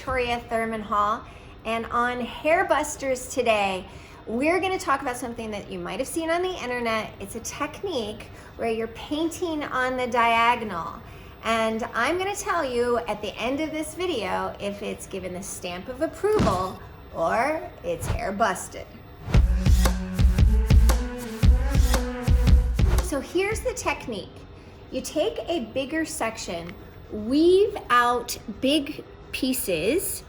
Victoria Thurman Hall, and on Hairbusters today, we're going to talk about something that you might have seen on the internet. It's a technique where you're painting on the diagonal. And I'm going to tell you at the end of this video if it's given the stamp of approval or it's hair busted. So here's the technique. You take a bigger section, weave out big pieces,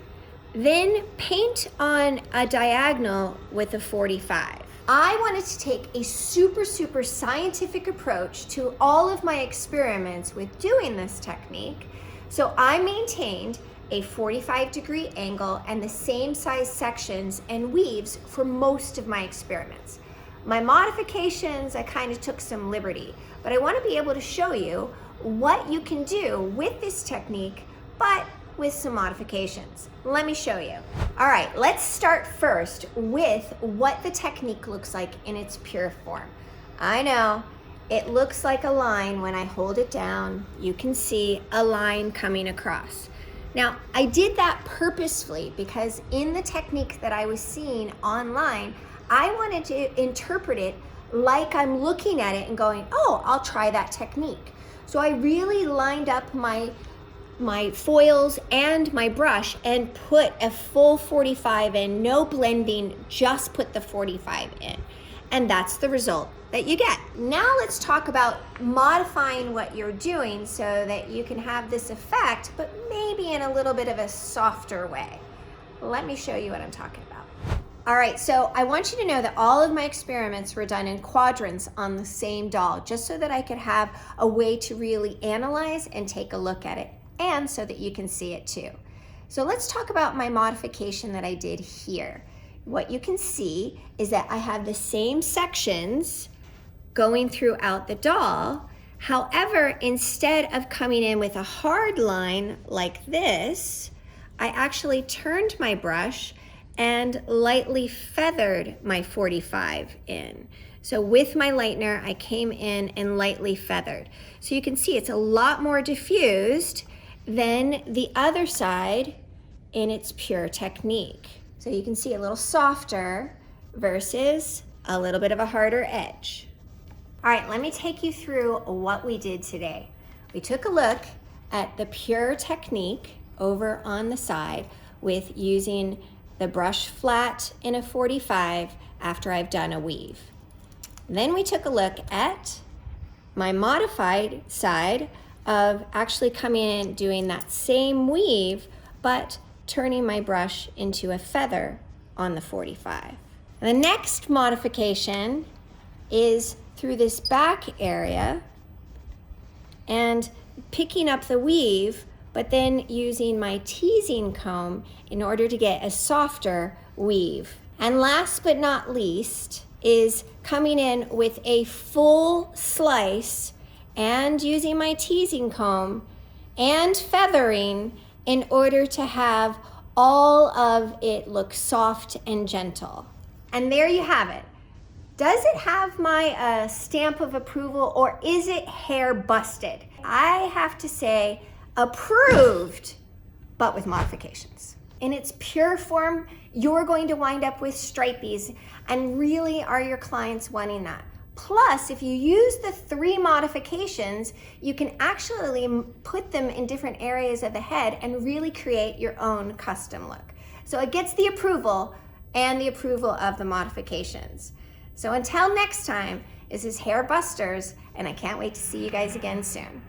then paint on a diagonal with a 45. I wanted to take a super scientific approach to all of my experiments with doing this technique. So I maintained a 45-degree angle and the same size sections and weaves for most of my experiments. My modifications, I kind of took some liberty, but I want to be able to show you what you can do with this technique, but with some modifications. Let me show you. All right, let's start first with what the technique looks like in its pure form. I know it looks like a line when I hold it down. You can see a line coming across. Now, I did that purposefully because in the technique that I was seeing online, I wanted to interpret it like I'm looking at it and going, oh, I'll try that technique. So I really lined up my foils and my brush and put a full 45 in, no blending, just put the 45 in. And that's the result that you get. Now let's talk about modifying what you're doing so that you can have this effect, but maybe in a little bit of a softer way. Let me show you what I'm talking about. All right, so I want you to know that all of my experiments were done in quadrants on the same doll, just so that I could have a way to really analyze and take a look at it, and so that you can see it too. So let's talk about my modification that I did here. What you can see is that I have the same sections going throughout the doll. However, instead of coming in with a hard line like this, I actually turned my brush and lightly feathered my 45 in. So with my lightener, I came in and lightly feathered. So you can see it's a lot more diffused than the other side in its pure technique. So you can see a little softer versus a little bit of a harder edge. All right, let me take you through what we did today. We took a look at the pure technique over on the side with using the brush flat in a 45 after I've done a weave. Then we took a look at my modified side of actually coming in doing that same weave, but turning my brush into a feather on the 45. The next modification is through this back area and picking up the weave, but then using my teasing comb in order to get a softer weave. And last but not least is coming in with a full slice and using my teasing comb and feathering in order to have all of it look soft and gentle. And there you have it. Does it have my stamp of approval, or is it hair busted? I have to say approved, but with modifications. In its pure form, you're going to wind up with stripies, and really are your clients wanting that? Plus, if you use the 3 modifications, you can actually put them in different areas of the head and really create your own custom look. So it gets the approval and the approval of the modifications. So until next time, this is Hairbusters, and I can't wait to see you guys again soon.